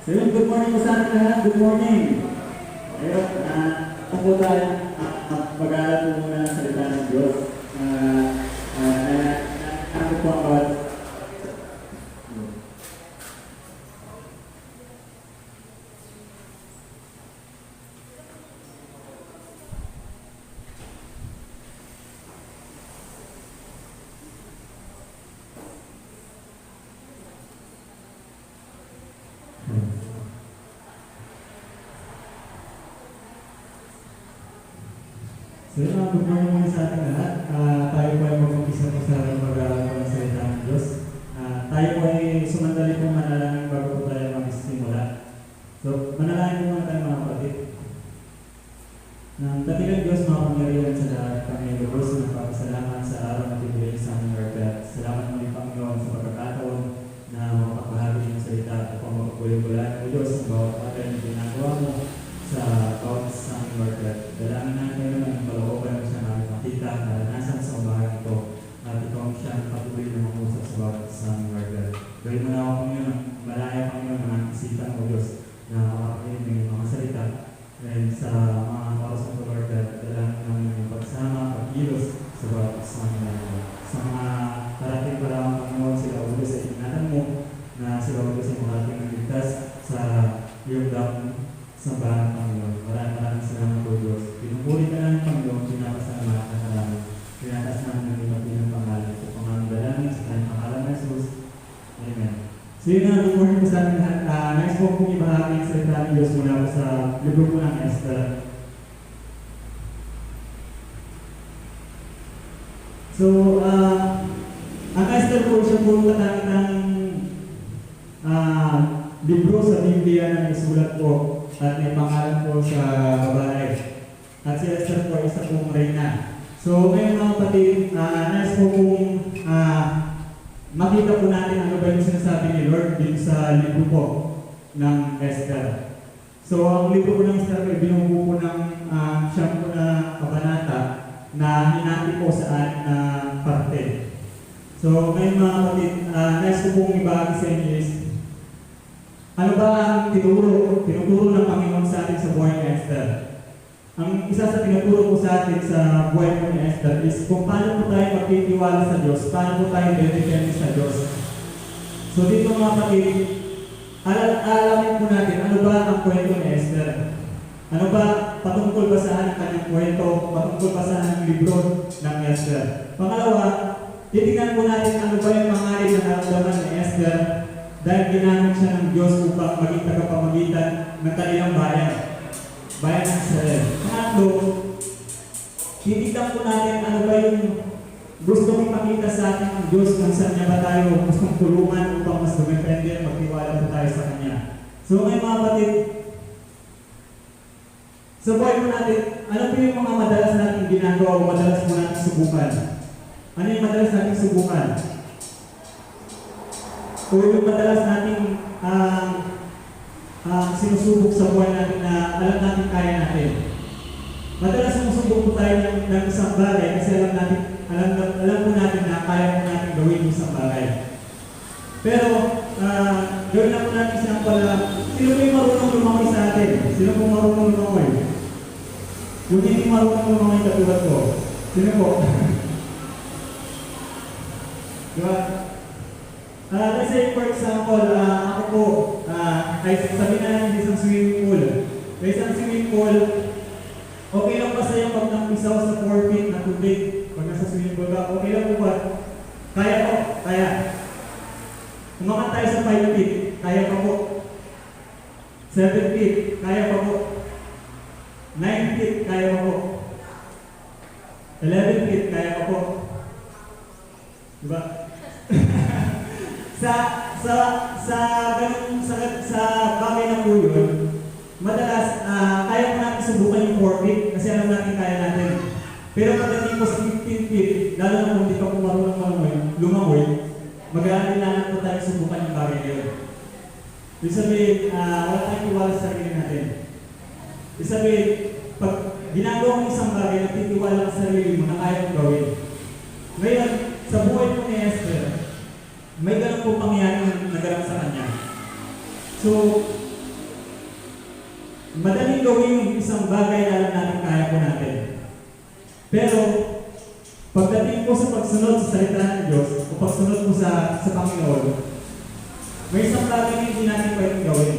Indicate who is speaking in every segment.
Speaker 1: So yun, good morning po sa ating lahat. Good morning. Ayun, ako tayo mag-aaral po muna ng salita ng Diyos. Ako po ang bawat.
Speaker 2: So yun, good morning muna sa ating lahat. Tayo po ay mag-umpisa po sa mag-aaral po ng salita ng Diyos. Tayo po ay sumandali po manalangin bago po tayo magsisimula. So, manalangin po muna tayo mga kapatid. Nang dakilang Diyos, mga pangyarihan sa lahat, kami lubos na nagpapasalamat sa araw na tibigay sa aming Lord. Salamat mo rin Panginoon sa pagkakataon na makapahagi ng salita at pamagpuli-pulaan mo Diyos ang bawat bagay na ginagawa mo sa bawat sa aming Lord. Dalangin natin naman ang kalooban mo siya namin makita, naranasan sa umahan ito at ikaw siya patuloy na mangusap sa bawat sa aming Lord. Gawin mo na ako Panginoon, malaya Panginoon ng aming isipan mo Diyos na makakinig ng mga salita and sa mga oras ng Lord, dalangin namin yung pagsama, pag-ilos sa bawat sa aming Lord. Sa mga parating para ang Panginoon, sila ulo sa ingatan mo na sila ulo sa parating ng ligtas sa iyong dam sa bahan Panginoon. Maraming salamat po Diyos. Pinupuri ka namin Panginoon, pinapasalamat ka namin. Pinatas namin ng iba't ng pangalan. Sa pangalan dalangin, sa kanyang pangalan ng Jesus. Amen. So yun na, good morning po sa ating lahat. Nais po kong ibahagi ang salita ng Diyos mula po sa libro po ng Esther. So, ang Esther po siya po katangitang libro sa Biblia na isulat po at may pangalan po sa babae. At si Esther po isa pong reyna. So ngayon mga kapatid, nais po kong makita po natin ano ba yung sinasabi ni Lord dito sa libro po ng Esther. So ang libro po ng Esther ay binubuo po ng siyam po na kabanata na hinati po sa ating na parte. So ngayon mga kapatid, nais ko pong ibahagi sa inyo is ano ba ang tinuturo ng Panginoon sa atin sa buhay ni Esther? Ang isa sa tinuturo po sa atin sa buhay po ni Esther is kung paano po tayo magtitiwala sa Diyos, paano po tayo dedepende sa Diyos. So dito mga kapatid, alamin po natin ano ba ang kwento ni Esther. Ano ba patungkol basahan ang kanyang kwento, patungkol basahan ang libro ng Esther. Pangalawa, titingnan po natin ano ba yung pangalan na naramdaman ni Esther dahil ginamit siya ng Diyos upang maging tagapamagitan ng kanilang bayan ng Israel. Pangatlo, titignan po natin ano ba yung gusto ipakita sa atin ng Diyos kung saan niya ba tayo gustong tulungan upang mas dumepende, magtiwala po tayo sa Kanya. So ngayon mga kapatid, sa buhay po natin, ano po yung mga madalas natin ginagawa o madalas po natin subukan? Ano yung madalas natin subukan? O yung madalas nating sinusubok sa buhay natin na alam natin kaya natin. Madalas sumusubok po tayo ng isang bagay kasi alam po natin na kaya po natin gawin yung isang bagay. Pero gawin na po natin isang pala, sino po yung marunong lumangoy sa atin? Sino po marunong lumangoy? Yung hindi marunong lumangoy katulad ko. Sino po? Diba? Let's say for example, ako po, ay sabihin na natin isang swimming pool. Sa isang swimming pool, okay lang ba sa'yo pag nampisaw sa 4 feet na tubig? Pag nasa swimming pool ka, okay lang po ba? Kaya po, kaya. Umakan tayo sa 5 feet, kaya pa po. 7 feet, kaya pa po. 9 feet, kaya pa po. 11 feet, kaya pa po. Diba? sa bagay na po yun, madalas kaya po natin subukan yung 4 feet kasi alam natin kaya natin. Pero pagdating po sa 15 feet, lalo na kung hindi pa po marunong lumangoy, mag-aalinlangan po tayo subukan yung bagay na yun. Ibig sabihin, wala tayong tiwala sa sarili natin. Ibig sabihin, pag ginagawa mo isang bagay, nagtitiwala ka sa sarili mo na kaya mo gawin. Ngayon, sa buhay po ni Esther, may ganun po pangyayari na naganap sa kanya. So, Madaling gawin yung isang bagay na alam natin kaya po natin. Pero, pagdating po sa pagsunod sa salita ng Diyos, o pagsunod po sa Panginoon, may isang bagay na hindi natin pwedeng gawin.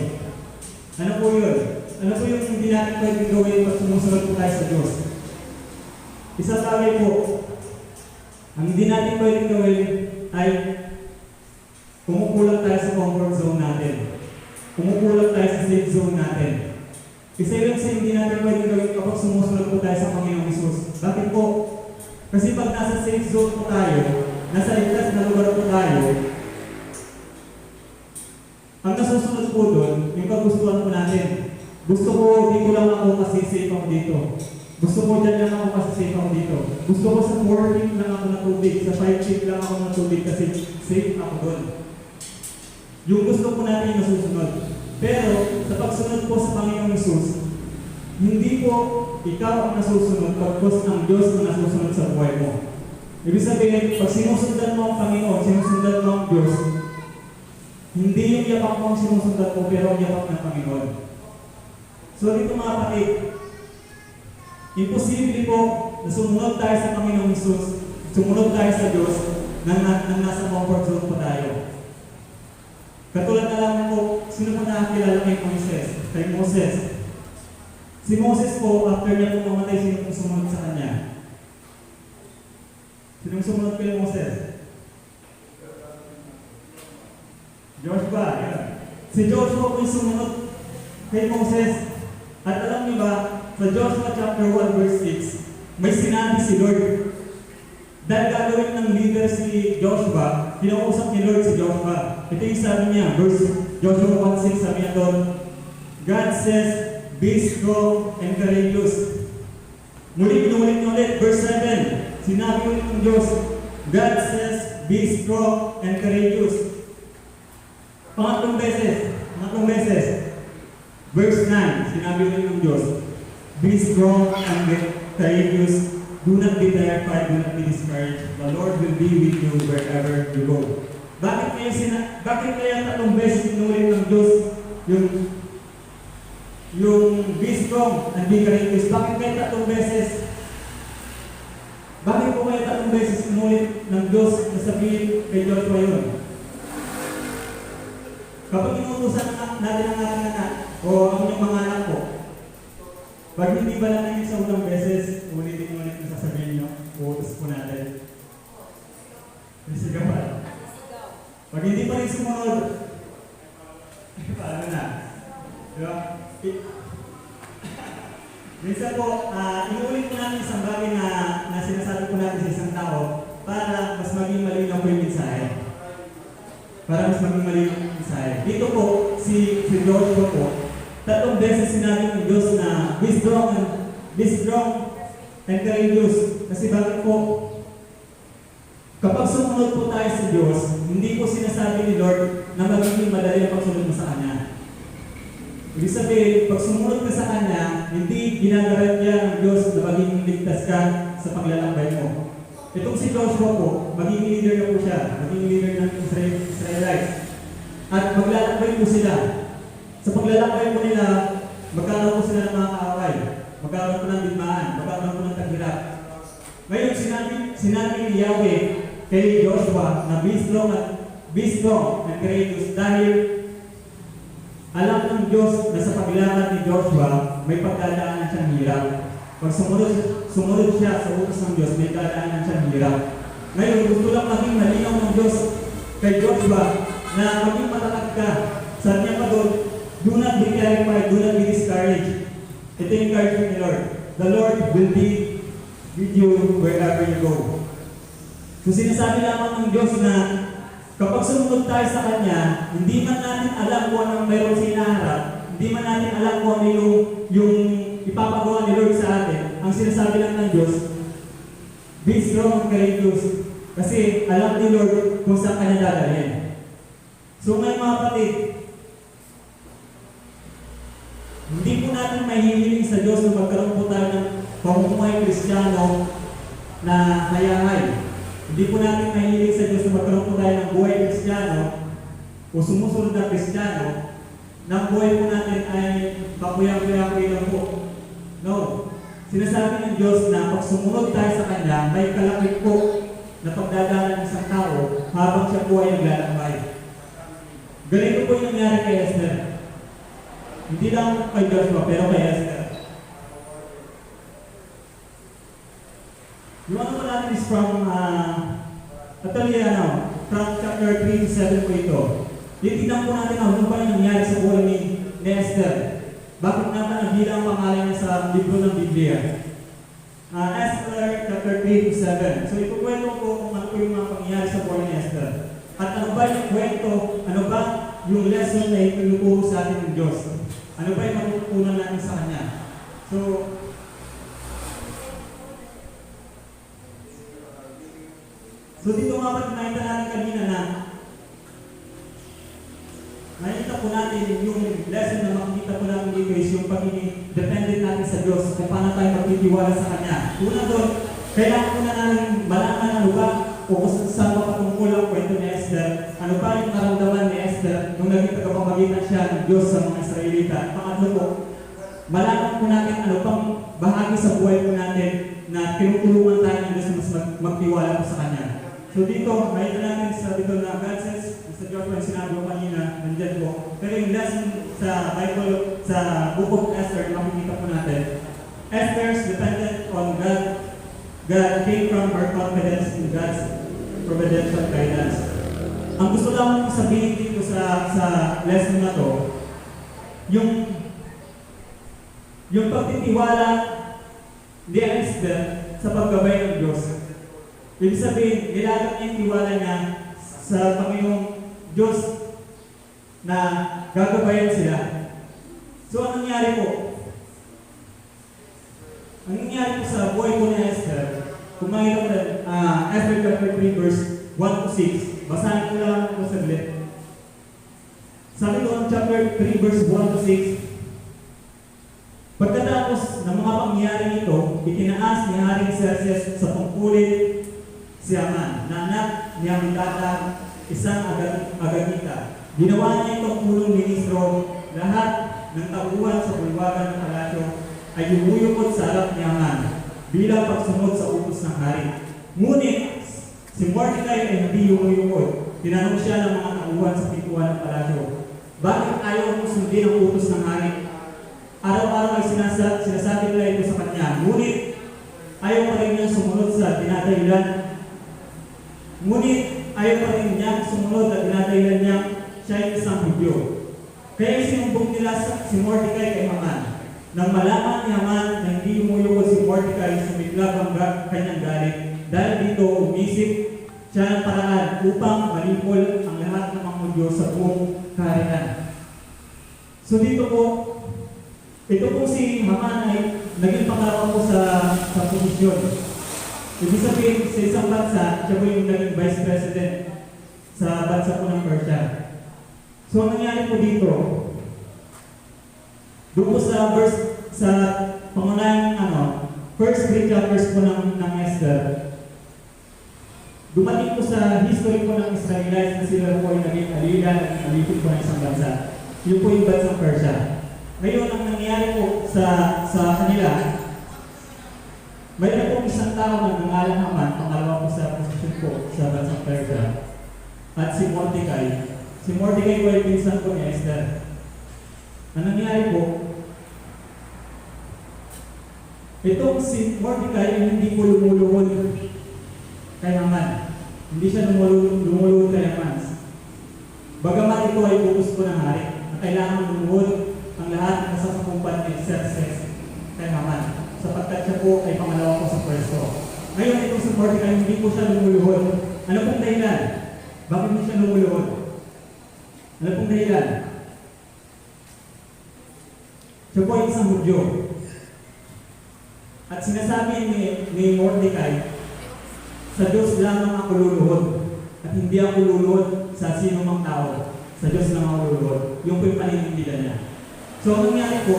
Speaker 2: Ano po yun? Ano po yung hindi natin pwedeng gawin pag sumusunod po tayo sa Diyos? Isang bagay po, ang hindi natin pwedeng gawin ay kumukulang tayo sa comfort zone natin. Kumukulang tayo sa safe zone natin. Isa yun sa hindi natin pwedeng gawin kapag sumusunod po tayo sa Panginoong Hesus. Bakit po? Kasi pag nasa safe zone po tayo, nasa ligtas na lugar po tayo, ang nasusunod po doon, yung kagustuhan po natin. Gusto ko dito lang ako kasi safe ako dito. Gusto ko dyan lang ako kasi safe ako dito. Gusto ko sa 4 feet lang ako na tubig. Sa 5 feet lang ako na tubig kasi safe ako doon. Yung gusto po natin yung nasusunod. Pero sa pagsunod po sa Panginoong Hesus, hindi po ikaw ang nasusunod pagkos ng Diyos ang nasusunod sa buhay mo. Ibig sabihin, pag sinusundan mo ang Panginoon, sinusundan mo ang Diyos, hindi yung yapak mo ang sinusundan mo, pero ang yapak ng Panginoon. So dito mga kapatid, imposible po na sumunod tayo sa Panginoong Hesus, sumunod tayo sa Diyos nang nasa comfort zone po tayo. Katulad na lang po, sino po nakakilala kay Moses? Kay Moses. Si Moses po, after niya po mamatay, sino po sumunod sa kanya? Sino sumunod kay Moses? Joshua, yan. Si Joshua po yung sumunod kay Moses. At alam niyo ba, sa Joshua chapter 1 verse 6, may sinabi si Lord. Dahil gagawin ng leader si Joshua, kinausap ni Lord si Joshua. Ito yung sabi niya, Joshua 1:6, sabi niya doon, God says, be strong and courageous. Ulit, verse 7, sinabi ulit ng Diyos, God says, be strong and courageous. Pangatlong beses, verse 9, sinabi ulit ng Diyos, be strong and courageous. Do not be terrified, do not be discouraged. The Lord will be with you wherever you go. Bakit kaya tatlong beses sinulit ng Diyos yung be strong and be courageous? Bakit kaya tatlong beses? Bakit po kaya tatlong beses sinulit ng Diyos na sabihin kay Joshua yun? Kapag inutusan natin ang ating anak o ang inyong mga anak po, pag hindi ba natin sa unang beses, ulitin na sasabihin nyo, uutos po natin. Sige pa. Pag hindi pa rin sumunod, paano na? Diba? Minsan po, inuulit po natin isang bagay na sinasabi po natin sa isang tao para mas maging malinaw po yung mensahe. Dito po, si Joshua po, tatlong beses sinabi ng Diyos na be strong and courageous. Kasi bakit po? Kapag sumunod po tayo sa Diyos, hindi po sinasabi ni Lord na magiging madali ang pagsunod mo sa Kanya. Ibig sabihin, pag sumunod ka sa Kanya, hindi ginagarantiya ng Diyos na magiging ligtas ka sa paglalakbay mo. Itong si Joshua po, magiging leader na po siya, magiging leader ng Israelites. At maglalakbay po sila. Sa paglalakbay po nila, magkakaroon po sila ng mga kaaway, magkakaroon po ng digmaan, magkakaroon po ng taghirap. Ngayon, sinabi ni Yahweh kay Joshua na be strong and courageous dahil alam ng Diyos na sa paglakad ni Joshua, may pagdadaanan siyang hirap. Pag sumunod siya sa utos ng Diyos, may pagdadaanan siyang hirap. Ngayon, gusto lang maging malinaw ng Diyos kay Joshua na maging matatag ka. Sabi niya pa doon, do not be terrified, do not be discouraged. Ito yung encouragement ni Lord. The Lord will be with you wherever you go. So sinasabi lamang ng Diyos na kapag sumunod tayo sa Kanya, hindi man natin alam kung anong mayroon sa inaharap, hindi man natin alam kung ano yung ipapagawa ni Lord sa atin, ang sinasabi lang ng Diyos, be strong and courageous. Kasi alam ni Lord kung saan Kanya dadalhin. So ngayon mga kapatid, hindi po natin mahihiling sa Diyos na magkaroon po tayo ng pamumuhay Kristiyano na hayahay. Hindi po natin mahihiling sa Diyos na magkaroon po tayo ng buhay Kristiyano o sumusunod na Kristiyano na buhay po natin ay kapuyang-puyang po Diyos na pag sumunod tayo sa Kanya, may kalakip po na pagdadaanan ng isang tao habang siya po ay naglalakbay. Ganito po yung nangyari kay Esther. Hindi lang kay Joshua, pero kay Esther. Yung ano po natin is from, from chapter 3 to 7 po ito. Titignan po natin ano ba yung nangyari sa buhay ni Esther. Bakit naman nagbilang ang pangalan niya sa libro ng Biblia? Esther chapter 3 to 7. So ikukwento ko kung ano po yung mga pangyayari sa buhay ni Esther. At ano ba yung kwento, ano ba yung lesson na itinuturo sa atin ng Diyos? Ano ba yung matututunan natin sa Kanya? So dito nga ba nakita natin kanina na nakita po natin yung lesson na makikita po natin dito is yung pagiging dependent natin sa Diyos kung paano tayo magtitiwala sa Kanya. Una doon, kailangan po na natin malaman ano ba o kung saan pa patungkol ang kwento ni Esther, ano ba yung naramdaman ni Esther nung naging tagapamagitan siya ng Diyos sa mga Israelita. Pangatlo po, malaman po natin ano pang bahagi sa buhay po natin na tinutulungan tayo ng Diyos na mas magtiwala po sa Kanya. So dito, makita natin sa dito na God says, sa Diyos yung sinabi ko kanina, nandyan po. Pero yung lesson sa Bible, sa Book of Esther, makikita po natin, Esther's dependent on God. God came from her confidence in God's providential guidance. Ang gusto lang kong sabihin dito sa lesson na to, yung pagtitiwala ni Esther sa paggabay ng Diyos. Ibig sabihin, nilagat niya yung tiwala niya sa Panginoong Diyos na gagabayan sila. So, anong nangyari po? Ang nangyari po sa buhay po ni Esther, kung makita ko rin, Esther chapter 3 verse 1 to 6, basahin ko lang po saglit. Sabi doon, chapter 3 verse 1 to 6, pagkatapos ng mga pangyayari nito, itinaas ni Haring Xerxes sa tungkulin si Haman, na anak ni Hamedata, isang Agagita. Ginawa niya itong pulong ministro, lahat ng tauhan sa bulwagan ng palasyo ay yumuyukot sa harap ni Haman bilang pagsunod sa utos ng hari. Ngunit, si Mordecai ay hindi yumuyukot. Tinanong siya ng mga tauhan sa pintuan ng palasyo, bakit ayaw mong sundin ang utos ng hari? Araw-araw ay sinasabi nila ito sa kanya, ngunit ayaw pa rin niya sumunod sa dinadahilan. Ngunit ayaw pa rin niya sumunod at dinadahilan niya siya ay isang Hudyo. Kaya sinumbong nila si Mordecai kay Haman. Nang malaman ni Haman na hindi umuyukot si Mordecai, sumiglag ang kanyang galit. Dahil dito, umisip siya ng paraan upang malipol ang lahat ng mga Hudyo sa buong kaharian. So dito po, ito po si Haman ay naging pangalawa po sa posisyon. Ibig sabihin, sa isang bansa, siya po yung naging vice president sa bansa po ng Persia. So, ang nangyari po dito, doon po sa pangunahing first 3 chapters po ng Esther, dumating po sa history po ng Israelites na sila po ay naging alila, naging alipin po ng isang bansa. Yun po yung bansang Persia. Ngayon, ang nangyari po sa kanila, mayroon po isang tao na nangalang Haman, pangalawa po sa posisyon po sa bansang Persia, at si Mordecai. Si Mordecai po ay pinsan po ni Esther. Ang nangyari po, itong si Mordecai ay hindi po lumuluhod kay Haman. Hindi siya lumuluhod kay Haman. Bagamat ito ay utos po ng hari, na kailangan lumuhod ang lahat ng nasasakumpan ni Xerxes kay Haman, sapagkat siya po ay pangalawa po sa pwesto. Ngayon, itong si Mordecai, hindi po siya lumuluhod. Ano pong dahilan? Bakit hindi siya lumuluhod? Ano pong dahilan? Siya po ay isang Hudyo. At sinasabi ni Mordecai, sa Diyos lamang ako luluhod. At hindi ako luluhod sa sino mang tao. Sa Diyos lang ako luluhod. Yung po yung paninindigan niya. So, ang nangyari po,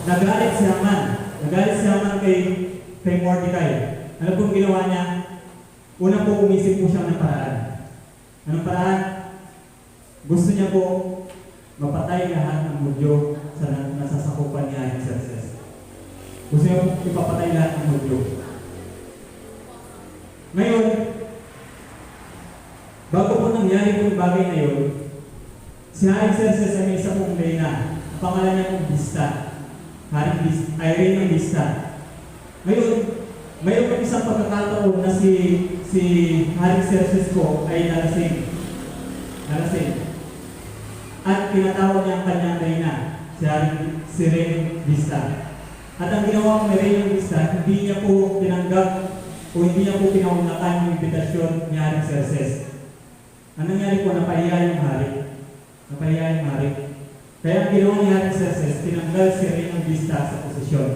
Speaker 2: nagalit si Haman. Nagalit si Haman kay Mordecai. Ano pong ginawa niya? Una po, umisip po siya ng paraan. Anong paraan? Gusto niya po mapatay lahat ng Hudyo sa nasasakupan niya ng Xerxes. Gusto niya pong ipapatay lahat ng Hudyo. Ngayon, bago po nangyari po yung bagay na yun, si Haring Xerxes ay may isa pong reyna. Ang pangalan niya pong Vista. Reynang Vista. Ngayon, mayroon pong isang pagkakataon na si Haring Xerxes po ay nalasing. At tinatawag niya ang kanyang reyna, si Reynang Vista. At ang ginawa ko ni Reynang Vista, hindi niya po tinanggap o hindi niya po pinaunakan yung imbitasyon ni Haring Xerxes. Ang nangyari po, napahiya yung hari. Kaya ang ginawa ni Haring Xerxes, tinanggal si Reynang Vista sa posisyon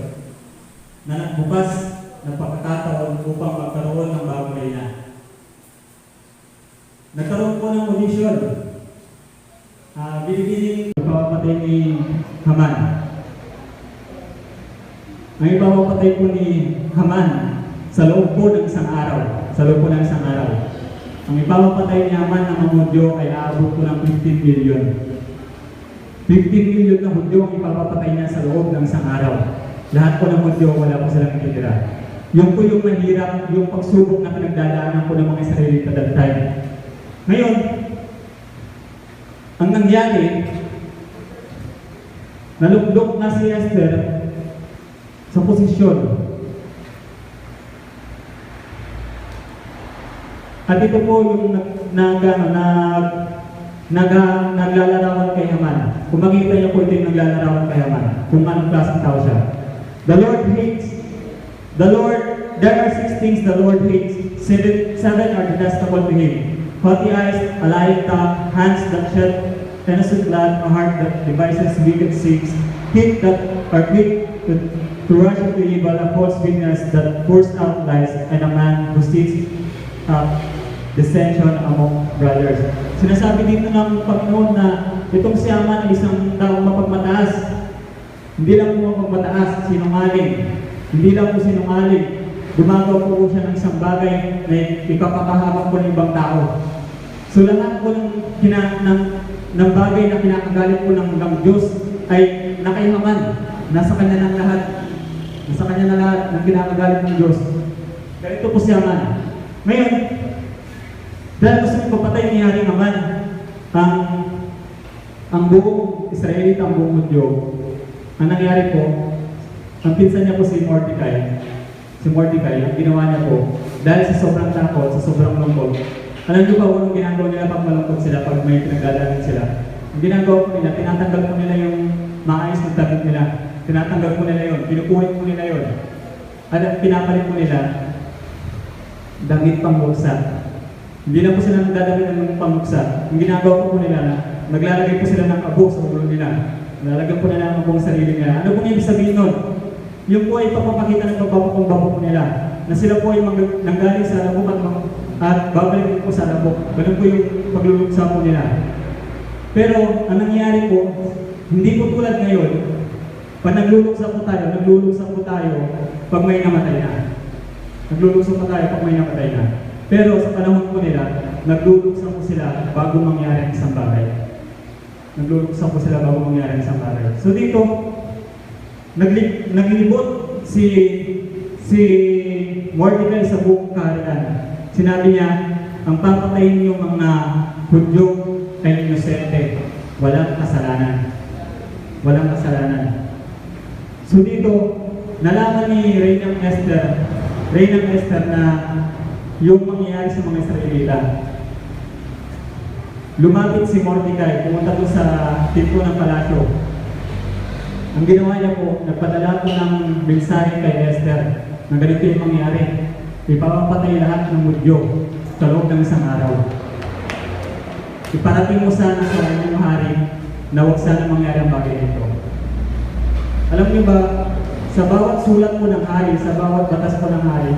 Speaker 2: na nagbukas ng pagkakataon upang magkaroon ng bagong reyna. Nagkaroon po ng audition. Binibining ipapatay ni Haman. Ang ipapatay po ni Haman sa loob po ng isang araw. Ang ipapatay ni Haman ng mga Hudyo ay aabot po ng 15 million. 15 million na Hudyo ang ipapatay niya sa loob ng isang araw. Lahat po ng Hudyo, wala po silang ititira. Yung po yung mahirap, yung pagsubok na pinagdadaanan po ng mga Israelita that time. Ngayon, ang nangyari, nalugdok na si Esther sa posisyon. At ito po yung naglalarawan kay Haman. Kung makita niyo po ito yung naglalarawan kay Haman, kung anong klaseng tao siya. There are 6 things the Lord hates. 7 are detestable to Him. Haughty eyes, a lying tongue, hands that shed innocent blood, a heart that devises wicked schemes, feet that are quick to rush into evil, a false witness that pours out lies, and a man who seeks dissension among brothers. Sinasabi dito ng Panginoon na itong si Haman ay isang taong mapagmataas. Hindi lang po mapagmataas, sinungaling. Hindi lang po sinungaling. Gumagawa po siya ng isang bagay na ipapakahabang po ng ibang tao. So lahat po ng bagay na kinakagalit po ng Diyos ay nakay Haman. Nasa kanya na lahat. Nasa kanya na lahat ng kinakagalit ng Diyos. Ganito po si Haman. Ngayon, dahil gusto niyong papatay ni Haring Haman ang buong Israelita, ang buong Hudyo, ang nangyari po, ang pinsan niya po si Mordecai, ang ginawa niya po, dahil sa sobrang takot, sa sobrang lungkot, alam niyo ba anong ginagawa nila pag malungkot sila, pag may pinagdadaanan sila? Ang ginagawa po nila, tinatanggal po nila yung maayos ng damit nila, tinatanggal po nila yun, pinupurit po nila yun, at pinapalit po nila damit pangbuksa. Hindi na po sila nagdadamit ng panguksa. Ang ginagawa po nila na naglalagay po sila ng abog sa ulo nila. Nalalagyan po nila ng abog sa sarili nila. Ano po yung sabihin nun? Yung po ay papapakita ng pagbabago po nila. Na sila po ay nanggaling sa labok at babalik po sa labok. Ganun po yung pagluluksa po nila. Pero ang nangyari po, hindi po tulad ngayon, pag nagluluksa po tayo pag may namatay na. Nagluluksa po tayo pag may namatay na. Pero sa panahon po nila, nagluluksa po sila bago mangyari ang isang bagay. So dito, naglibot si Mordecai sa buong kaharian. Sinabi niya, ang papatayin niyong mga Hudyo ay inosente, walang kasalanan. So dito, nalaman ni Reynang Esther na yung mangyayari sa mga Israelita. Lumapit si Mordecai, pumunta po sa tipo ng palasyo. Ang ginawa niya po, nagpadala po ng mensahe kay Esther na ganito yung mangyayari. Ipapapatay lahat ng Hudyo sa loob ng isang araw. Iparating mo sana sa inyong hari na huwag sana mangyari ang bagay nito. Alam niyo ba, sa bawat sulat po ng hari, sa bawat batas po ng hari,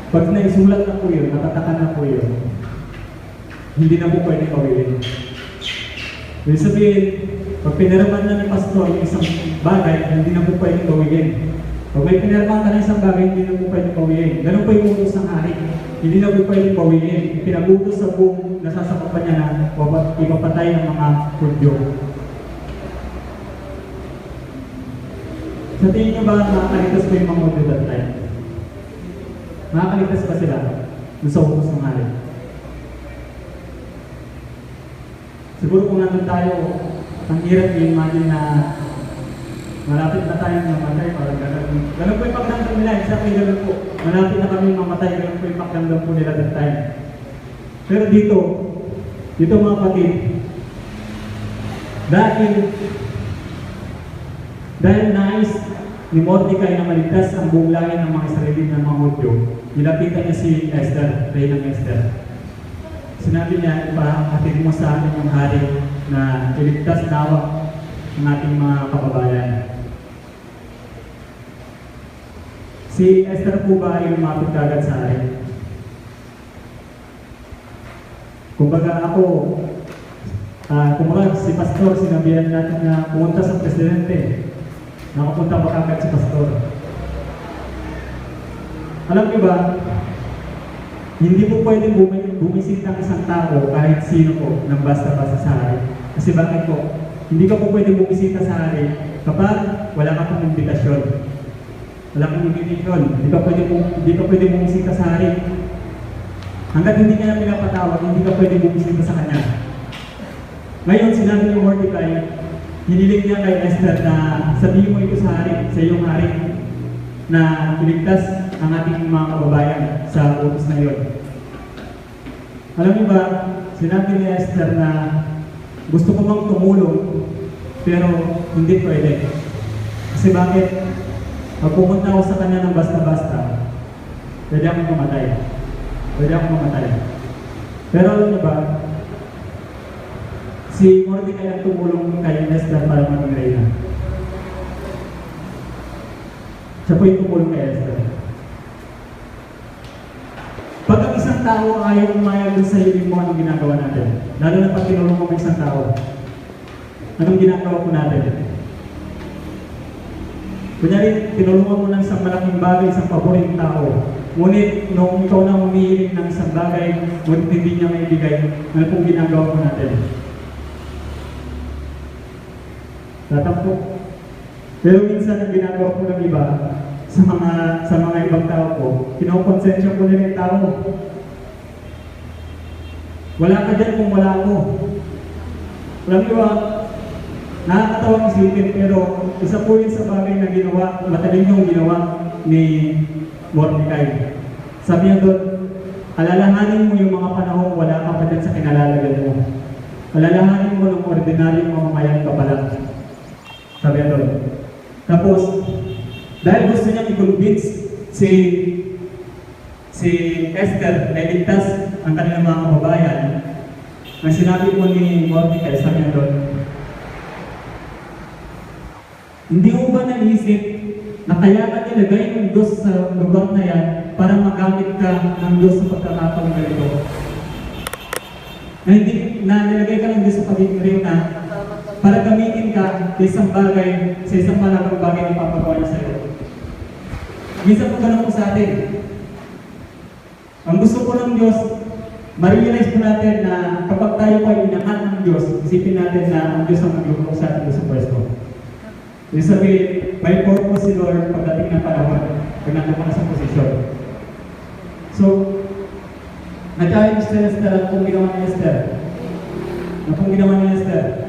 Speaker 2: pag naisulat na po yun, natatakan na po yun, hindi na po pwede gawin. Ibig sabihin, pag piniraman na ni pastor yung isang bagay, hindi na po pwede gawin. Pag may piniraman ka na isang bagay, hindi na po pwede gawin. Ganun po yung utos ng hari. Hindi na po pwede gawin. Pinagutos sa buong nasasakapan niya na ipapatay ng mga Hudyo. Sa tingin nyo ba makakaligtas ko yung mga Hudyo that time? Makakaligtas ba sila? Doon sa utos ng hari? Siguro kung nandun tayo, ang hirap i-imagine na malapit na tayong mamatay, parang gano'n. Gano'n po yung pagdamdam nila, exactly gano'n po. Malapit na kami mamatay, gano'n po yung pagdamdam po nila that time. Pero dito mga kapatid, dahil nais ni Mordecai na maligtas ang buong lahi ng mga Israelita ng mga Hudyo, nilapitan niya si Esther, Reynang Esther. Sinabi niya, ipahatid mo sa amin yung hari na iligtas nawa ng ating mga kababayan. Si Esther po ba ay lumapit kagad sa hari? Kumbaga si pastor, sinabihan natin na pumunta sa presidente. Nakapunta ba kagad si pastor? Alam niyo ba, hindi po pwedeng bumisita ang isang tao kahit sino po ng basta-basta sa hari. Kasi bakit po? Hindi ka po pwedeng bumisita sa hari kapag wala ka pong imbitasyon. Wala kang invitation. Hindi ka pwedeng bumisita sa hari. Hanggat hindi niya pinapatawag, hindi ka pwedeng bumisita sa kanya. Ngayon, sinabi ni Mordecai, hiniling niya kay Esther na sabihin mo ito sa hari, sa iyong hari, na iligtas ang ating mga kababayan sa utos na iyon. Alam niyo ba, sinabi ni Esther na gusto ko mang tumulong, pero hindi pwede. Kasi bakit? Pag pumunta ako sa kanya ng basta-basta, pwede akong mamatay. Pero alam niyo ba, si Mordecai ang tumulong kay Esther para maging reyna. Siya po yung tumulong kay Esther. Pag ang isang tao ayaw umayag dun sa hiling mo, anong ginagawa natin? Lalo na pag tinulong mo ang isang tao. Anong ginagawa po natin? Kunyari, tinulungan mo ng isang malaking bagay, isang paboritong tao. Ngunit, nung ikaw na humihiling ng isang bagay, ngunit hindi niya maibigay, ano pong ginagawa po natin? Tatampo. Pero minsan ang ginagawa po ng iba sa mga ibang tao po, kinokonsensya po nila yung tao. Wala ka dyan kung wala ako. Alam niyo ba, nakakatawang isipin, pero isa po yun sa bagay na ginawa, mataling yung ginawa ni Mordecai. Sabi niya doon, alalahanin mo yung mga panahong wala ka pa dyan sa kinalalagan mo. Alalahanin mo ng ordinaryong mamamayan ka pala. Sabi niya doon. Tapos, dahil gusto niya i-convince si Esther na iligtas ang kanilang mga kababayan, ang sinabi po ni Mordecai, sabi niya doon, hindi mo ba naisip na kaya ka nilagay ng Diyos sa lugar na yan para magamit ka ng Diyos sa pagkakataong ganito? Na nilagay ka ng Diyos sa pagiging reyna para gamitin ka sa isang bagay, sa isang malagang bagay na papagawa niya sa'yo. Minsan po ganun po sa atin. Ang gusto po ng Diyos, ma-realize po natin na kapag tayo po ay inahan ng Diyos, isipin natin na ang Diyos ang maglulong sa atin sa pwesto. Ibig sabihin, may purpose si Lord pagdating ng panahon, pag nandun ka na sa posisyon. So, na-challenge si Esther at kung ginawa ni Esther.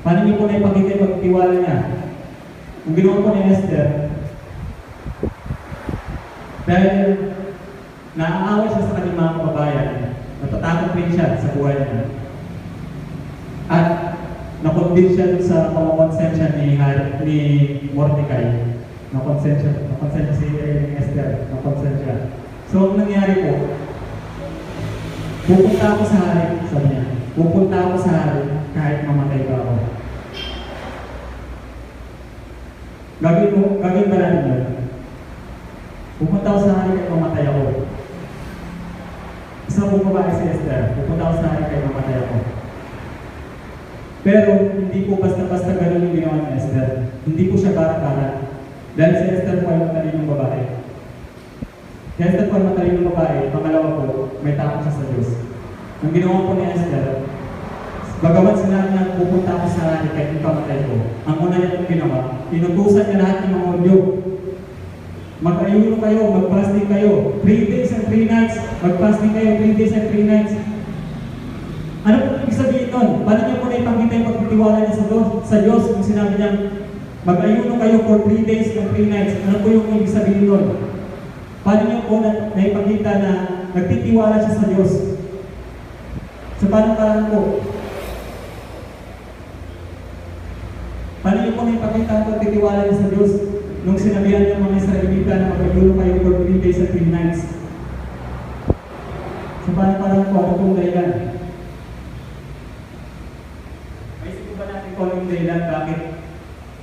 Speaker 2: Paano niyo po na ipakita yung pagtiwala niya? Kung ginawa po ni Esther, dahil naaawa siya sa kanyang mga kababayan, natatakot rin siya sa buhay niya. At nakondin siya sa pangakonsensya ni Mordecai. Nakonsensya si Esther. Nakonsensya. So, ang nangyari po, pupunta ako sa hari, sabi niya. Pupunta ako sa hari kahit mamatay pa ako. Gagawin ba natin yun? Pupunta ako sa hari kahit mamatay ako. Isa po babae si Esther. Pupunta ako sa hari kahit mamatay ako. Pero hindi po basta-basta ganun yung ginawa ni Esther. Hindi po siya bara-bara. Dahil si Esther po ay matalinong babae. Si Esther po ay matalinong babae. Pangalawa po, may takot siya sa Diyos. Ang ginawa po ni Esther, bagamat sinabi niya pupunta ako sa hari kahit mamatay ko, ang una niya pong ginawa, inutusan niya lahat ng mga audio. Mag-ayuno kayo, mag-fasting kayo. 3 days and 3 nights. Mag-fasting kayo, 3 days and 3 nights. Ano po ibig sabihin nun? Paano niyo po na ipangkita yung pagtitiwala niya sa Diyos kung sinabi niya, mag-ayuno kayo for 3 days and 3 nights. Ano po yung ibig sabihin nun? Paano niyo po na ipangkita na nagtitiwala siya sa Diyos? Sa paano parang po? Paano niyo po na ipangkita ang pagtitiwala niya sa Diyos nung sinabihan niya mga Israelita na mag-ayuno kayo for 3 days and 3 nights? Sa paano parang po? Ano pong dahilan? Kung yung dahilan bakit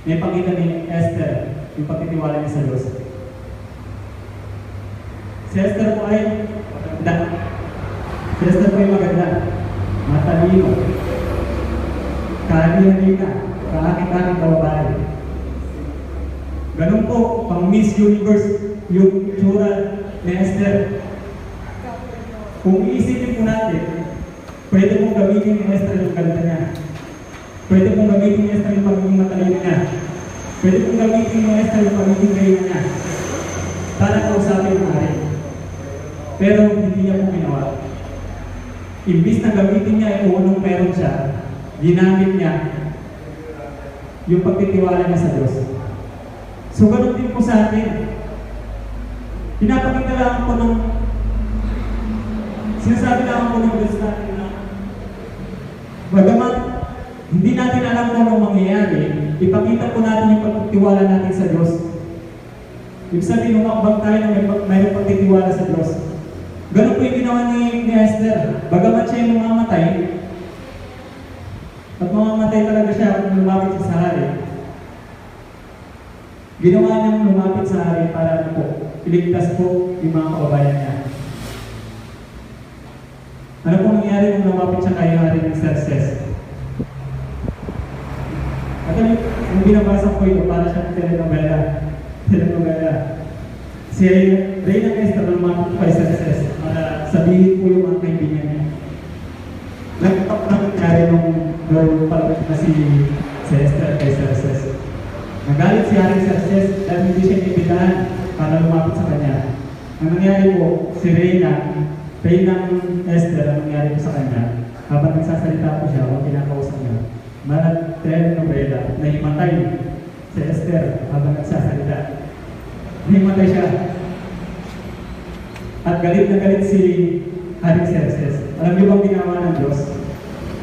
Speaker 2: may pakita ni Esther yung pagtitiwala niya sa Diyos. Si Esther po ay maganda. Si Esther po ay maganda. Matalino. Kahalihalina. Kaakit-akit kababae. Ganun po, pang Miss Universe yung itsura ni Esther. Kung iisipin po natin, pwede pong gamitin ni Esther yung ganda niya. Pwede pong gamitin ni Esther yung pagiging matalino niya. Pwede pong gamitin ni Esther yung pagiging reyna niya. Para kausapin yung hari. Pero hindi niya po ginawa. Imbis na gamitin niya kung anong meron siya, ginamit niya yung pagtitiwala niya sa Diyos. So ganun din po sa atin. Pinapakita lang po nung sinasabi lang po ng Diyos natin na bagamat hindi natin alam kung anong mangyayari, ipakita po natin yung pagtitiwala natin sa Diyos. Ibig sabihin, umakbang tayo na mayroong pagtitiwala sa Diyos. Ganun po yung ginawa ni Esther. Bagamat siya yung mamamatay, at mamamatay talaga siya kung lumapit sa hari, ginawa niyang lumapit sa hari para po, iligtas po yung mga kababayan niya. Ano po nangyari kung lumapit siya kay hari ng Xerxes? At yung binabasa ko ito, para siyang telenovela. Si Reyna Esther lumapit kay Xerxes para sabihin po yung mga kaibigan niya. Nagtap na nangyari nung palapit na si Esther kay Xerxes. Nagalit si Haring Xerxes dahil hindi siya inibitahan para lumapit sa kanya. Ang nangyari po, si Reynang Esther, ang nangyari po sa kanya, habang nagsasalita po siya, o kinakausap niya, telenovela, nahimatay si Esther habang nagsasalita. Nahimatay siya. At galit na galit si Haring Xerxes. Alam niyo bang ginawa ng Diyos?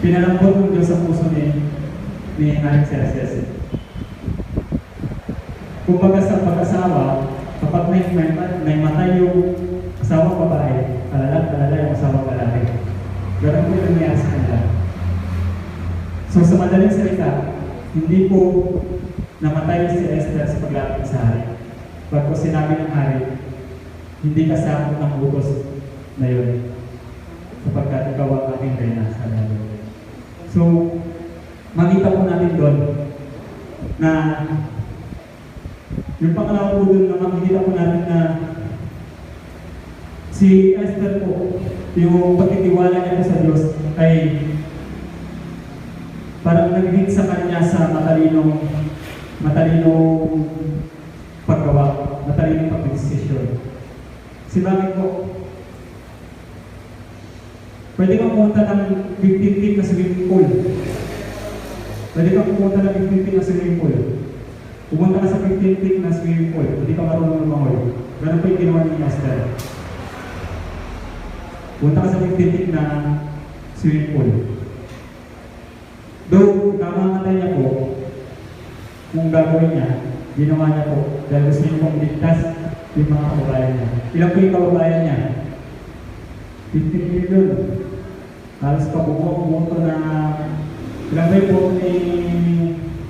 Speaker 2: Pinalambot ng Diyos ang puso ni Haring Xerxes. Kumbaga sa pag-asawa, kapag nahimatay yung asawang babae, alala yung asawang lalaki. Ganun po yung nangyari sa kanila. So sa madaling salita, hindi po namatay si Esther sa paglapit sa hari. Pagko sinabi ng hari, hindi kasama ng utos na yun. Sapagkat ikaw ang aking reyna sa lahat. So, makita po natin doon na yung pangalawa po doon na makikita po natin na si Esther po, yung pagtitiwala niya po sa Diyos ay parang nag-lead sa kanya sa matalinong paggawa, matalinong pagdesisyon. Si bakit po? Pwede kang pumunta ng 15 feet na swimming pool. Pwede kang pumunta ng 15 feet na swimming pool. Pumunta ka sa 15 feet na swimming pool, hindi ka marunong lumangoy. Ganun po yung ginawa ni Esther. Pumunta ka sa 15 feet na swimming pool. Though, kamamatay niya po, kung gagawin niya, ginawa niya po, dahil gusto niya pong ligtas yung mga kababayan niya. Ilang po yung kababayan niya? 15 million. Halos pumunto na ilang ba yung po ni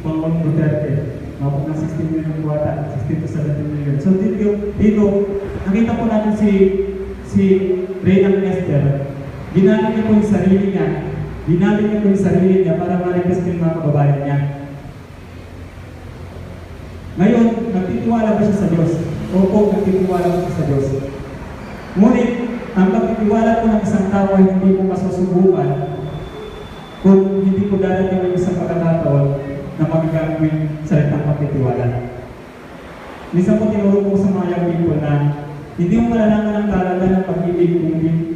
Speaker 2: Pangulong Duterte? Mapag ng 16 million buwata, 16 to 17 million. So dito nakita po natin si Reynang Esther, ginamit niya po yung sarili niya. Ginamit niya po yung sarili niya para maligtas yung mga kababayan niya. Ngayon, nagtitiwala ba siya sa Diyos? Opo, nagtitiwala ba siya sa Diyos? Ngunit, ang pagtitiwala po ng isang tao ay hindi po masusubukan kung hindi po darating ng isang pagkakataon na magagamit mo yung salitang pagtitiwala. Minsan po tinuro ko sa mga young people na hindi mo malalaman ang kalaga ng pag-ibig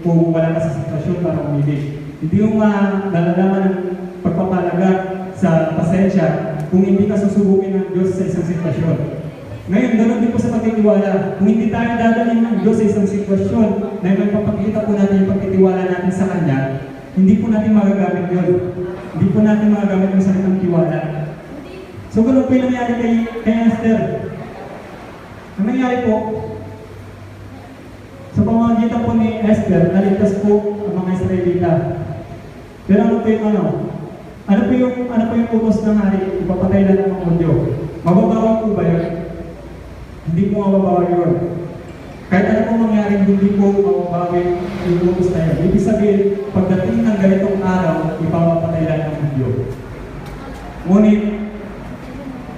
Speaker 2: kung wala ka sa sitwasyon para umibig. Hindi mo malalaman ang pagpapalaga sa pasensya kung hindi ka susubukin ng Diyos sa isang sitwasyon. Ngayon, ganoon din po sa pagtitiwala. Kung hindi tayo dadalhin ng Diyos sa isang sitwasyon na magpapakita po natin yung pagtitiwala natin sa Kanya, hindi po natin magagamit yun. Hindi po natin magagamit yung salitang tiwala. So, ganoon po yung nangyari kay Esther. Ang nangyari po, sa pamamagitan po ni Esther, naligtas po ang mga Israelita. Pero ano po yung ano po yung utos ng hari? Ipapatay lang ng mga Hudyo. Mababawi po ba yun? Hindi po mababawi yun. Kahit ano pong mangyari, hindi po mababawi yung utos na yun. Ibig sabihin, pagdating ng ganitong araw, ipapatay lang ng Hudyo. Ngunit,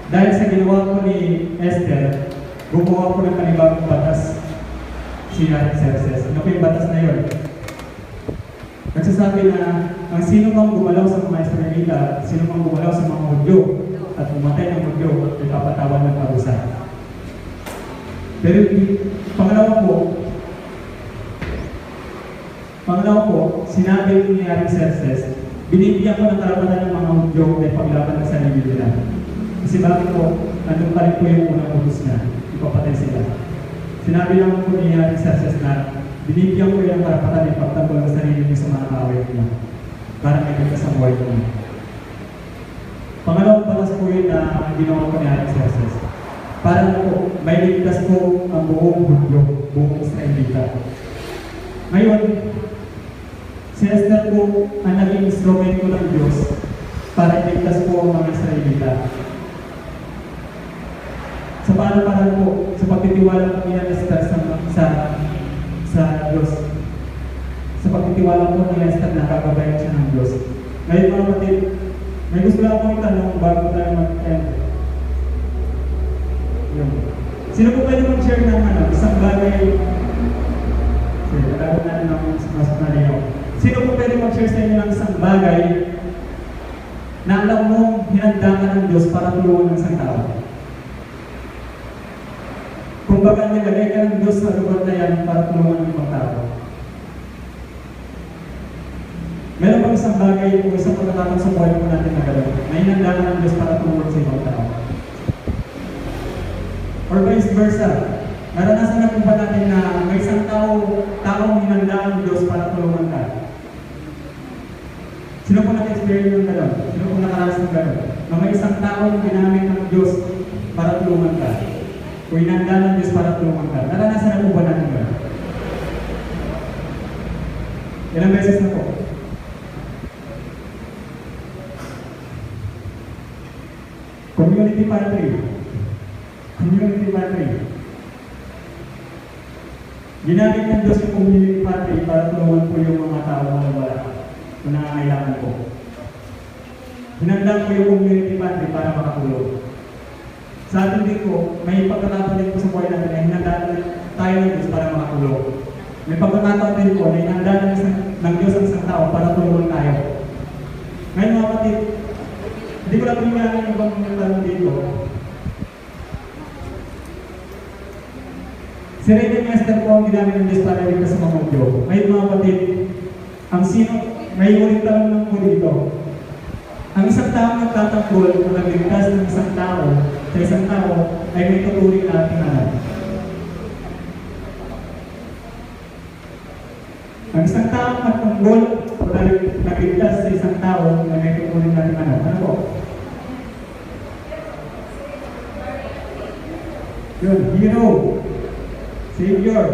Speaker 2: dahil sa ginawa po ni Esther, gumawa po ng kanibagong batas si Xerxes. Ano po yung batas na yun? Nagsasabi na ang sino mang gumalaw sa mga Israelita, sino mang gumalaw sa mga Hudyo at umatay ng Hudyo, ipapatawan ng parusa. Pero pangalawa po, sinabi ni Xerxes, binibigyan ko ng karapatan ng mga Hudyo na paglaban ng sarili nila. Kasi bakit po, nandun pa rin po yung unang utos na ipapatay sila. Sinabi lang po ni Xerxes na binibigyan ko yung karapatan ng pagtanggol ng sarili niyo sa mga kaaway niyo para may ligtas ang buhay niyo. Pangalawang batas po yun na ginawa ko ni Xerxes. Para po, may ligtas po ang buong Hudyo, buong Israelita. Ngayon, si Esther po ang naging instrumento ng Diyos para iligtas po ang mga Israelita. Sa parang po, sa pagtitiwala po niya Esther sa Diyos. Sa pagtitiwala po ni Esther na kagabayan siya ng Diyos. Ngayon mga kapatid, may gusto lang akong itanong bago tayo mag-end. Sino po pwede mag-share ng isang bagay? Sige, nagagawin natin ang mas naliyaw. Sino po pwede mag-share sa inyo ng isang bagay na alam mong hinanda ka ng Diyos para tulungan ng isang tao? Kung baga nilagay ka ng Diyos sa lugar na yan para tulungan ng ibang tao. Meron bang isang bagay o isang pagkakataon sa buhay mo natin na gano'n na hinanda ka ng Diyos para tulungan sa ibang tao? Or vice versa, naranasan na po ba natin na may isang taong hinanda ng Diyos para tulungan ka? Sino po nag-experience ng gano'n? Sino po nakaranas ng gano'n? Na may isang taong ginamit ng Diyos para tulungan ka? O hinanda ng Diyos para tulungan ka? Naranasan na po ba natin gano'n? Ilang beses na po? Community pantry. Community pantry. Ginamit ng Diyos yung community pantry para tulungan po yung mga tao na wala kung nangangailangan po. Hinanda po yung community pantry para makatulong. Sa atin din po, may pagkakataon din po sa buhay natin na hinanda tayo ng Diyos para makatulong. May pagkakataon din po na hinanda ng Diyos ang isang tao para tulungan tayo. Ngayon mga kapatid, hindi ko lang pinagyan yung ibang tanong dito. Si Reyna Esther po ang ginamit ng Diyos para iligtas sa mga Hudyo. Ngayon mga kapatid, may ulit tanong lang po dito. Ang isang taong nagtatanggol kung nagligtas ng isang tao sa isang tao ay may tuturing na ating alam. Ang isang taong nagtanggol kung nagligtas sa isang tao ay may tuturing na ating alam. Ano po? Yun, hero. Savior.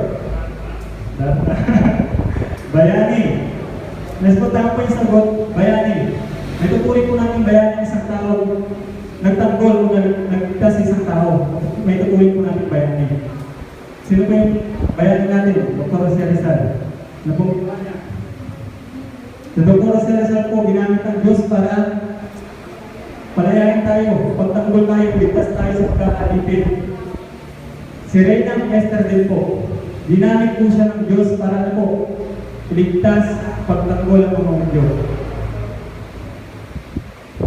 Speaker 2: Bayani. Let's put down po yung sagot, bayani. Natuturing po natin bayani isang tao. Nagtanggol o nagligtas sa isang tao. May tuturing po natin bayani. Sino po yung bayani natin? Dr. Jose Rizal. Na po ginawa niya. Si Dr. Jose Rizal po ginamit ng Diyos para palayain tayo. Pagtanggol tayo, ligtas tayo sa pagkakalipid. Si Reyna Esther din po, ginamit po siya ng Diyos para po iligtas pagtanggol ang mga Hudyo.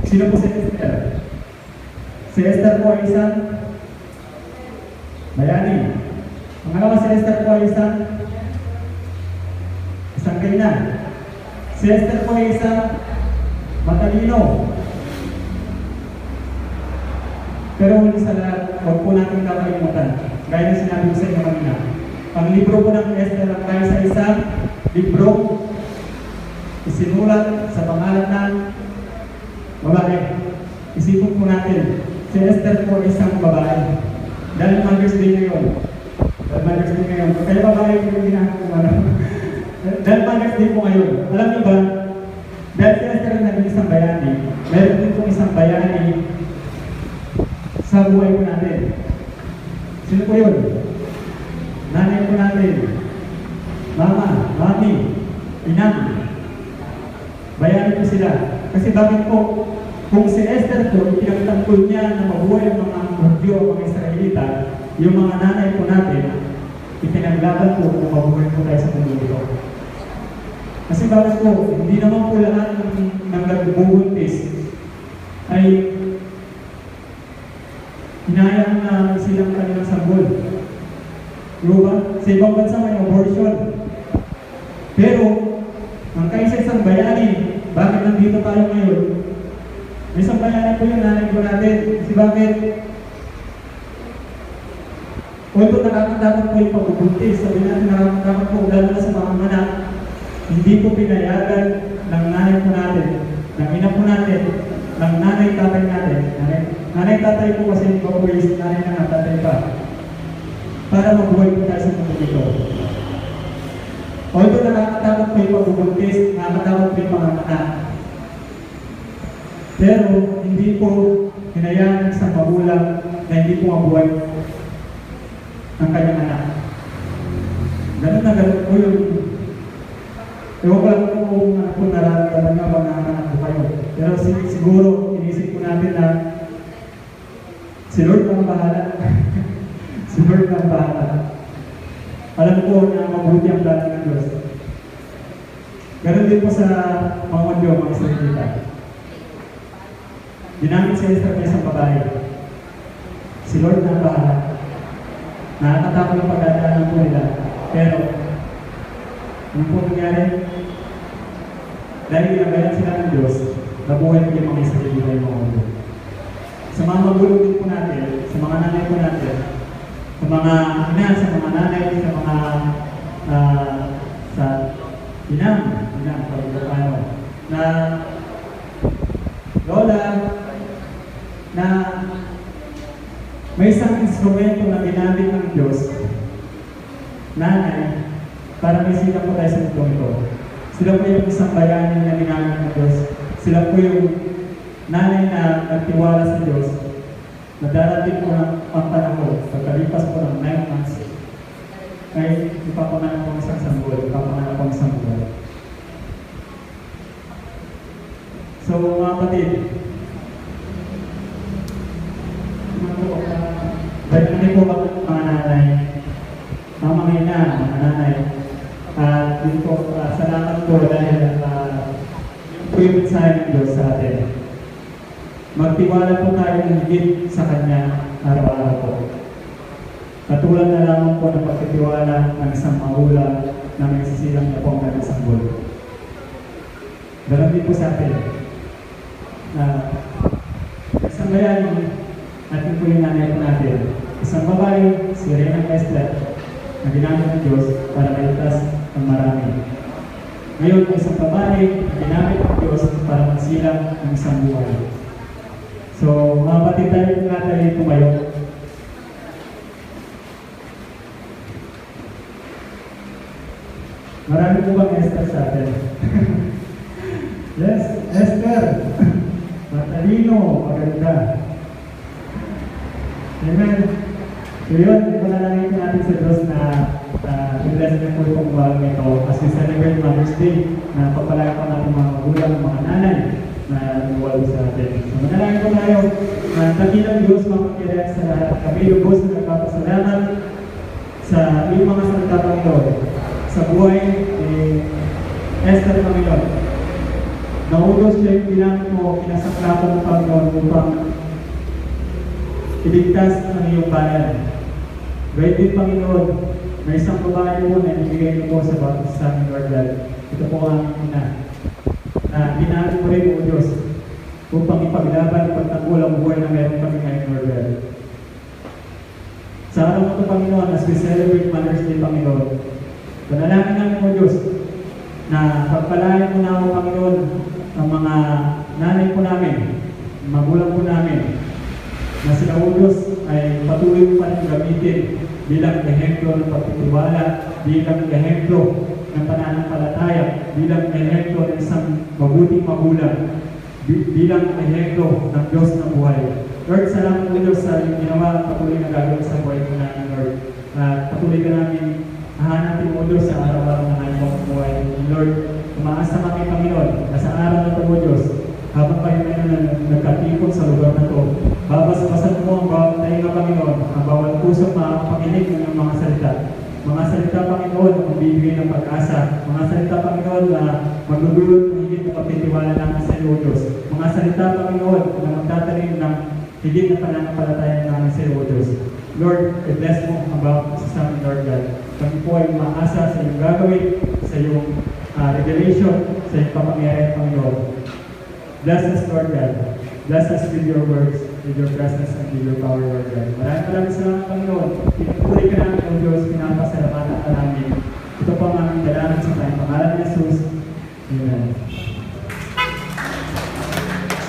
Speaker 2: Sino po si Esther? Si Esther po ay isang bayani. Pangalawa, si Esther po ay isang ganyan. Si Esther po ay isang matalino. Pero huli sa lahat, huwag po natin kakalimutan. Gaya ng sinabi ko sa inyo kanina. Ang libro po ng Esther ang tayo sa isang libro isinulat sa pangalan ng babae. Isipin po natin, si Esther po ay isang babae. Dahil Mother's Day ngayon. Kaya babae yung ginagawa. Dahil Mother's Day po ngayon. Alam niyo ba, dahil si Esther ang naging isang bayani, meron din pong isang bayani sa buhay po natin. Sino po yun? Nanay po natin. Mama, mami, inang. Bayani po sila. Kasi bakit po, kung si Esther po, pinagtanggol niya na mabuhay ang mga Hudyo, mga Israelita, yung mga nanay po natin, ipinaglaban po na mabuhay po tayo sa mundo ito. Kasi bakit po, hindi naman po lahat ng nagbubuntis ay hinayang na silang kanilang sanggol. Diba? Sa ibang bansa may abortion. Pero, ang kaisa-isang bayani, bakit nandito tayo ngayon? May isang bayani po yung nanay po natin. Kasi bakit? Although nakakatakot po yung pagbubuntis, sabi natin nakakatakot po lalo na sa mga anak, hindi po pinayagan ng nanay po natin, ng ina po natin, ng nanay-tatay natin. Nanay-tatay po kasi hindi po is nanay na tatay pa. Para mabuhay po tayo sa mundo dito. Although nakakatakot po yung pagbubuntis, nakakatakot po yung mga anak. Pero hindi po hinayaan ng isang magulang na hindi po mabuhay ng kanyang anak. Ganun na ganun po yung ewan ko lang kung nararamdaman nyo ba nanganak po kayo. Pero siguro, inisip po natin na si Lord ang bahala. Si Lord ang bahala. Alam ko na mabuti ang plano ng Diyos. Ganun din po sa mga Hudyo, mga Israelita. Ginamit si Esther na isang babae. Si Lord ang bahala. Nakakatakot ang pagdadaanan po nila. Pero, ano po nangyari? Dahil ginabayan sila ng Diyos, nabuhay ko yung mga Israelita yung mga Hudyo. Sa mga magulang din po natin, sa mga nanay po natin, sa mga ina, sa mga nanay, sa mga sa inang, pag-ano, na lola, na may isang instrumento na ginamit ng Diyos, nanay, para may sila po tayo sa mundo ito. Sila po yung isang bayani na ginamit ng Diyos. Sila po yung nanay na nagtiwala sa Diyos na darating po ng panahon, pagkalipas po ng 9 months, ay ipapanganak po ng isang sanggol, ipapanganak po ng isang buwan. So, mga kapatid, dahil po ba mga nanay, mga ina, mga nanay, at dito, salamat po dahil po yung mensahe ng Diyos sa atin. Magtiwala po tayo ng higit sa Kanya araw-araw po. Katulad na lamang po ng pagtitiwala ng isang magulang na may sisilang na po ang kanyang sanggol. Ganun din po sa atin. Isang bayani, atin po yung nanay po natin. Isang babae, si Reyna Esther, na ginamit ng Diyos para maitas ang marami. Ngayon, isang babae, ginamit ng Diyos para magsilang ng isang buhay. So, mga kapatid tayo natin tumayo. Marami po bang Esther sa atin? Yes, Esther. Matalino, maganda. Amen. So yun, ipanalangin natin sa Diyos na i-bless niyo po itong buwan ito as we celebrate Mother's Day na pagpalaya pa natin mga magulang, mga nanay na luwalo sa atin. So manalangin po tayo na dakilang Diyos mapagkilala sa lahat. Kami lubos na nagpapasalamat sa iyong mga salita Panginoon sa buhay ni Esther Panginoon. Nautos siya yung ginamit mo, kinasakla ko ng Panginoon upang iligtas ang iyong bayan. Gayun din, Panginoon, may isang babae po na ibigay niyo po sa bawat isa ng Lord God. Ito po ang ina. Na ginamit mo rin, O Diyos, upang ipaglaban, ipagtanggol ang buhay na meron kami ngayon, Lord God. Sa araw mo ito, Panginoon, as we celebrate Mother's Day, Panginoon, panalangin namin, O Diyos, na pagpalain mo na, O Panginoon, ang mga nanay po namin, magulang po namin, na sila, O Diyos, ay patuloy mo pa rin gamitin bilang ehemplo ng pagtitiwala, bilang ehemplo ng pananampalataya, bilang ehemplo ng isang mabuting magulang, bilang ehemplo ng Diyos ng buhay. Lord, salamat po Diyos sa iyong ginawa at patuloy na gagawin sa buhay po namin, Lord. At patuloy ka namin hahanapin mo Diyos sa araw-araw na namin pong buhay. Lord, umaasa kami, Panginoon, na sa araw na ito mo Diyos, habang kayo na nagkatipon sa lugar na ito, babas-basan mo ang bawat tainga, Panginoon, ang bawat pusong makapakinig ng iyong mga salita. Mga salita, Panginoon, ang bibigay ng pag-asa. Mga salita, Panginoon, na magdudulot ng higit na pagtitiwala namin sa iyo, Diyos. Mga salita, Panginoon, na magtatanim ng higit na pananampalataya namin sa iyo, Diyos. Lord, i-bless mo ang bawat isa sa amin, Lord God. Kami po ay maasa sa iyong gagawin, sa iyong revelation, sa iyong kapangyarihan, Panginoon. Bless us, Lord God. Bless us with your words, with your presence, and with your power, Lord God. Maraming salamat, Panginoon.